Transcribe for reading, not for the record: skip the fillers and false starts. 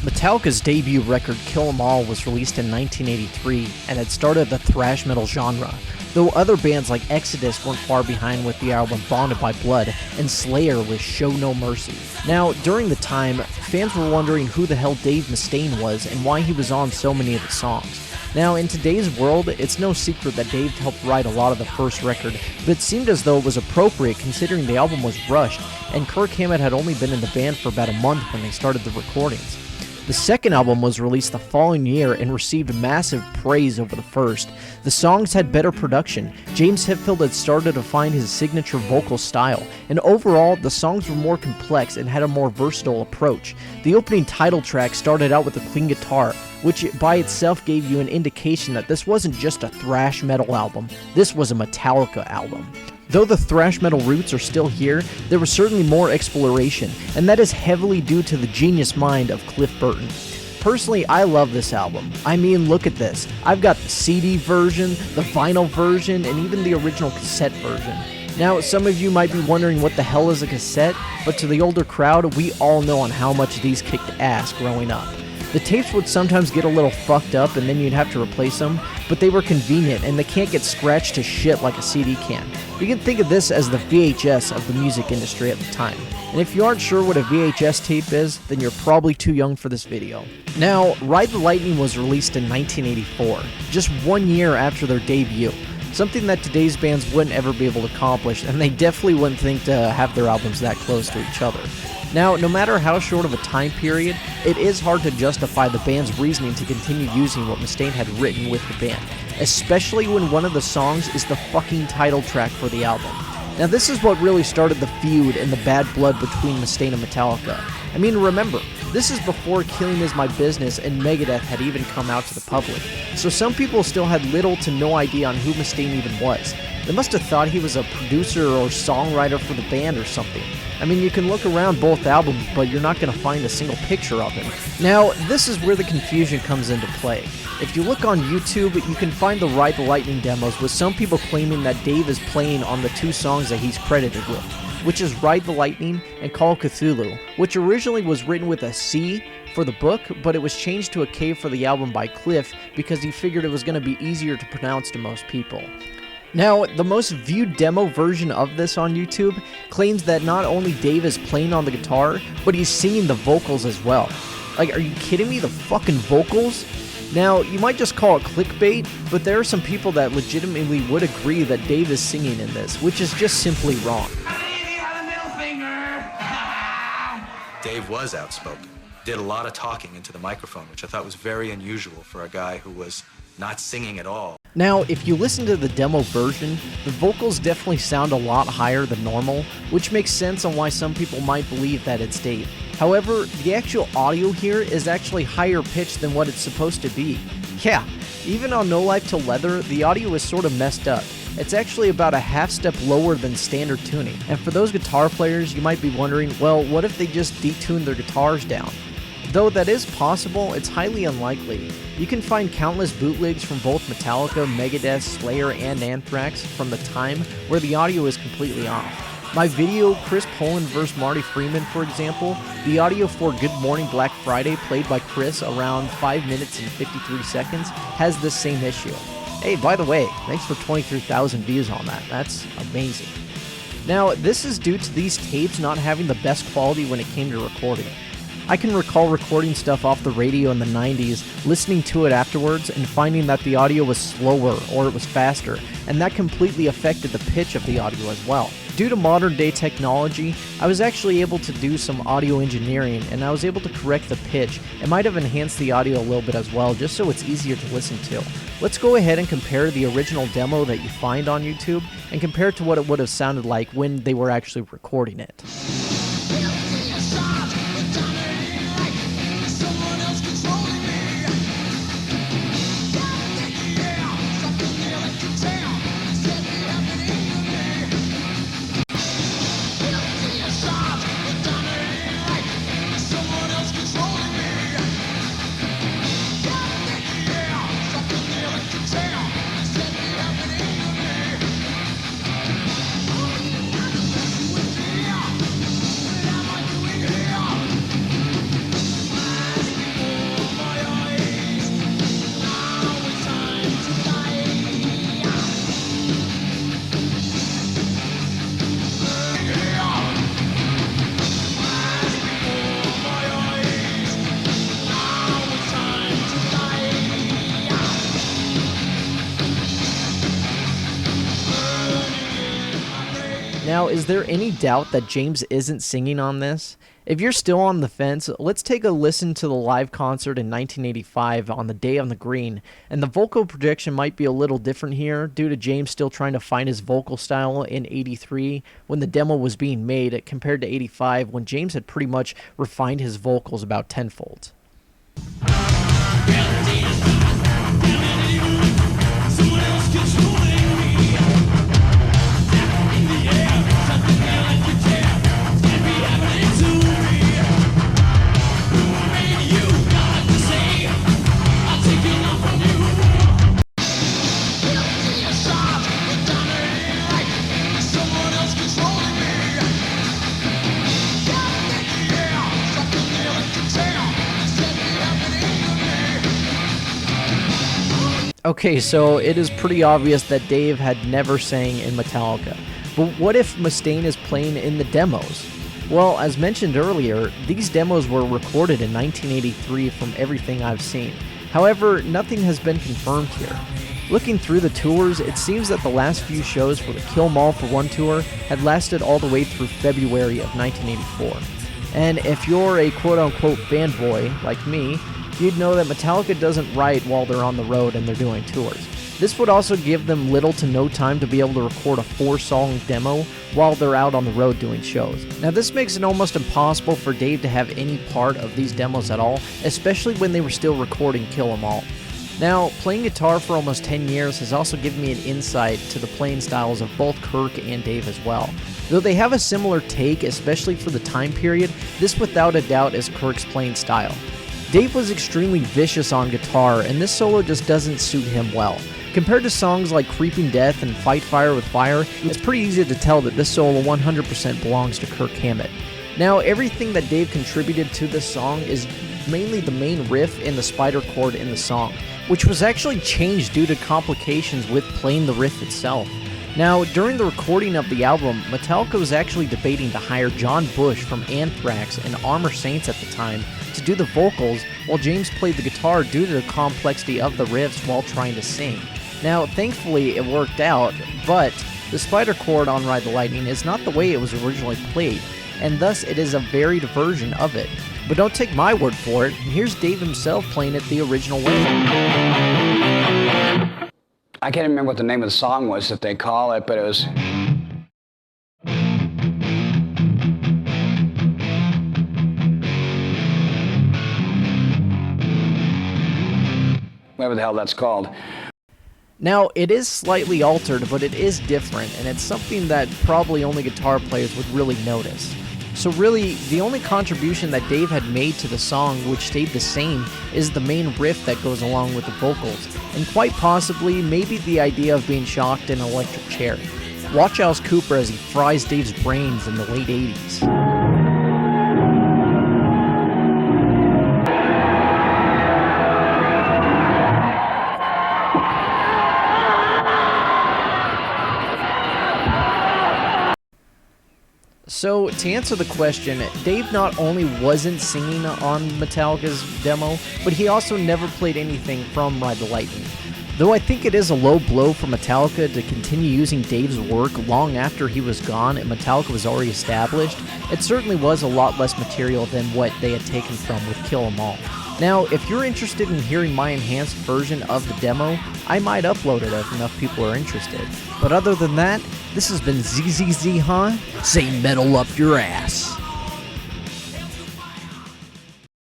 Metallica's debut record, Kill 'Em All, was released in 1983 and had started the thrash metal genre, though other bands like Exodus weren't far behind with the album Bonded by Blood, and Slayer with Show No Mercy. Now, during the time, fans were wondering who the hell Dave Mustaine was and why he was on so many of the songs. Now, in today's world, it's no secret that Dave helped write a lot of the first record, but it seemed as though it was appropriate considering the album was rushed, and Kirk Hammett had only been in the band for about a month when they started the recordings. The second album was released the following year and received massive praise over the first. The songs had better production, James Hetfield had started to find his signature vocal style, and overall, the songs were more complex and had a more versatile approach. The opening title track started out with a clean guitar, which by itself gave you an indication that this wasn't just a thrash metal album, this was a Metallica album. Though the thrash metal roots are still here, there was certainly more exploration, and that is heavily due to the genius mind of Cliff Burton. Personally, I love this album. I mean, look at this. I've got the CD version, the vinyl version, and even the original cassette version. Now, some of you might be wondering what the hell is a cassette, but to the older crowd, we all know on how much these kicked ass growing up. The tapes would sometimes get a little fucked up and then you'd have to replace them, but they were convenient and they can't get scratched to shit like a CD can. You can think of this as the VHS of the music industry at the time. And if you aren't sure what a VHS tape is, then you're probably too young for this video. Now, Ride the Lightning was released in 1984, just 1 year after their debut. Something that today's bands wouldn't ever be able to accomplish, and they definitely wouldn't think to have their albums that close to each other. Now, no matter how short of a time period, it is hard to justify the band's reasoning to continue using what Mustaine had written with the band, especially when one of the songs is the fucking title track for the album. Now, this is what really started the feud and the bad blood between Mustaine and Metallica. I mean, remember, this is before Killing Is My Business and Megadeth had even come out to the public, so some people still had little to no idea on who Mustaine even was. They must have thought he was a producer or songwriter for the band or something. I mean, you can look around both albums, but you're not going to find a single picture of him. Now, this is where the confusion comes into play. If you look on YouTube, you can find the Ride the Lightning demos with some people claiming that Dave is playing on the two songs that he's credited with, which is Ride the Lightning and Call of Cthulhu, which originally was written with a C for the book, but it was changed to a K for the album by Cliff because he figured it was going to be easier to pronounce to most people. Now, the most viewed demo version of this on YouTube claims that not only Dave is playing on the guitar, but he's singing the vocals as well. Like, are you kidding me? The fucking vocals? Now, you might just call it clickbait, but there are some people that legitimately would agree that Dave is singing in this, which is just simply wrong. Dave was outspoken, did a lot of talking into the microphone, which I thought was very unusual for a guy who was not singing at all. Now, if you listen to the demo version, the vocals definitely sound a lot higher than normal, which makes sense on why some people might believe that it's Dave. However, the actual audio here is actually higher pitched than what it's supposed to be. Yeah, even on No Life Till Leather, the audio is sort of messed up. It's actually about a half step lower than standard tuning. And for those guitar players, you might be wondering, well, what if they just detuned their guitars down? Though that is possible, it's highly unlikely. You can find countless bootlegs from both Metallica, Megadeth, Slayer, and Anthrax from the time where the audio is completely off. My video, Chris Poland vs. Marty Freeman, for example, the audio for Good Morning Black Friday, played by Chris around 5 minutes and 53 seconds, has this same issue. Hey, by the way, thanks for 23,000 views on that. That's amazing. Now, this is due to these tapes not having the best quality when it came to recording. I can recall recording stuff off the radio in the 90s, listening to it afterwards, and finding that the audio was slower or it was faster, and that completely affected the pitch of the audio as well. Due to modern day technology, I was actually able to do some audio engineering, and I was able to correct the pitch. It might have enhanced the audio a little bit as well, just so it's easier to listen to. Let's go ahead and compare the original demo that you find on YouTube, and compare it to what it would have sounded like when they were actually recording it. Now, is there any doubt that James isn't singing on this? If you're still on the fence, let's take a listen to the live concert in 1985 on the Day on the Green, and the vocal projection might be a little different here due to James still trying to find his vocal style in 83 when the demo was being made compared to 85 when James had pretty much refined his vocals about tenfold. Okay, so it is pretty obvious that Dave had never sang in Metallica. But what if Mustaine is playing in the demos? Well, as mentioned earlier, these demos were recorded in 1983 from everything I've seen. However, nothing has been confirmed here. Looking through the tours, it seems that the last few shows for the Kill 'Em All for One tour had lasted all the way through February of 1984. And if you're a quote-unquote fanboy like me, you'd know that Metallica doesn't write while they're on the road and they're doing tours. This would also give them little to no time to be able to record a 4-song demo while they're out on the road doing shows. Now this makes it almost impossible for Dave to have any part of these demos at all, especially when they were still recording Kill 'Em All. Now, playing guitar for almost 10 years has also given me an insight to the playing styles of both Kirk and Dave as well. Though they have a similar take, especially for the time period, this without a doubt is Kirk's playing style. Dave was extremely vicious on guitar, and this solo just doesn't suit him well. Compared to songs like Creeping Death and Fight Fire with Fire, it's pretty easy to tell that this solo 100% belongs to Kirk Hammett. Now, everything that Dave contributed to this song is mainly the main riff and the spider chord in the song, which was actually changed due to complications with playing the riff itself. Now, during the recording of the album, Metallica was actually debating to hire John Bush from Anthrax and Armor Saints at the time to do the vocals while James played the guitar due to the complexity of the riffs while trying to sing. Now, thankfully it worked out, but the spider chord on Ride the Lightning is not the way it was originally played, and thus it is a varied version of it. But don't take my word for it, here's Dave himself playing it the original way. I can't remember what the name of the song was that they call it, but it was... whatever the hell that's called. Now, it is slightly altered, but it is different, and it's something that probably only guitar players would really notice. So really, the only contribution that Dave had made to the song which stayed the same is the main riff that goes along with the vocals, and quite possibly, maybe the idea of being shocked in an electric chair. Watch Alice Cooper as he fries Dave's brains in the late 80s. So, to answer the question, Dave not only wasn't singing on Metallica's demo, but he also never played anything from Ride the Lightning. Though I think it is a low blow for Metallica to continue using Dave's work long after he was gone and Metallica was already established, it certainly was a lot less material than what they had taken from with Kill 'Em All. Now, if you're interested in hearing my enhanced version of the demo, I might upload it if enough people are interested. But other than that, this has been zzzhuh, say metal up your ass.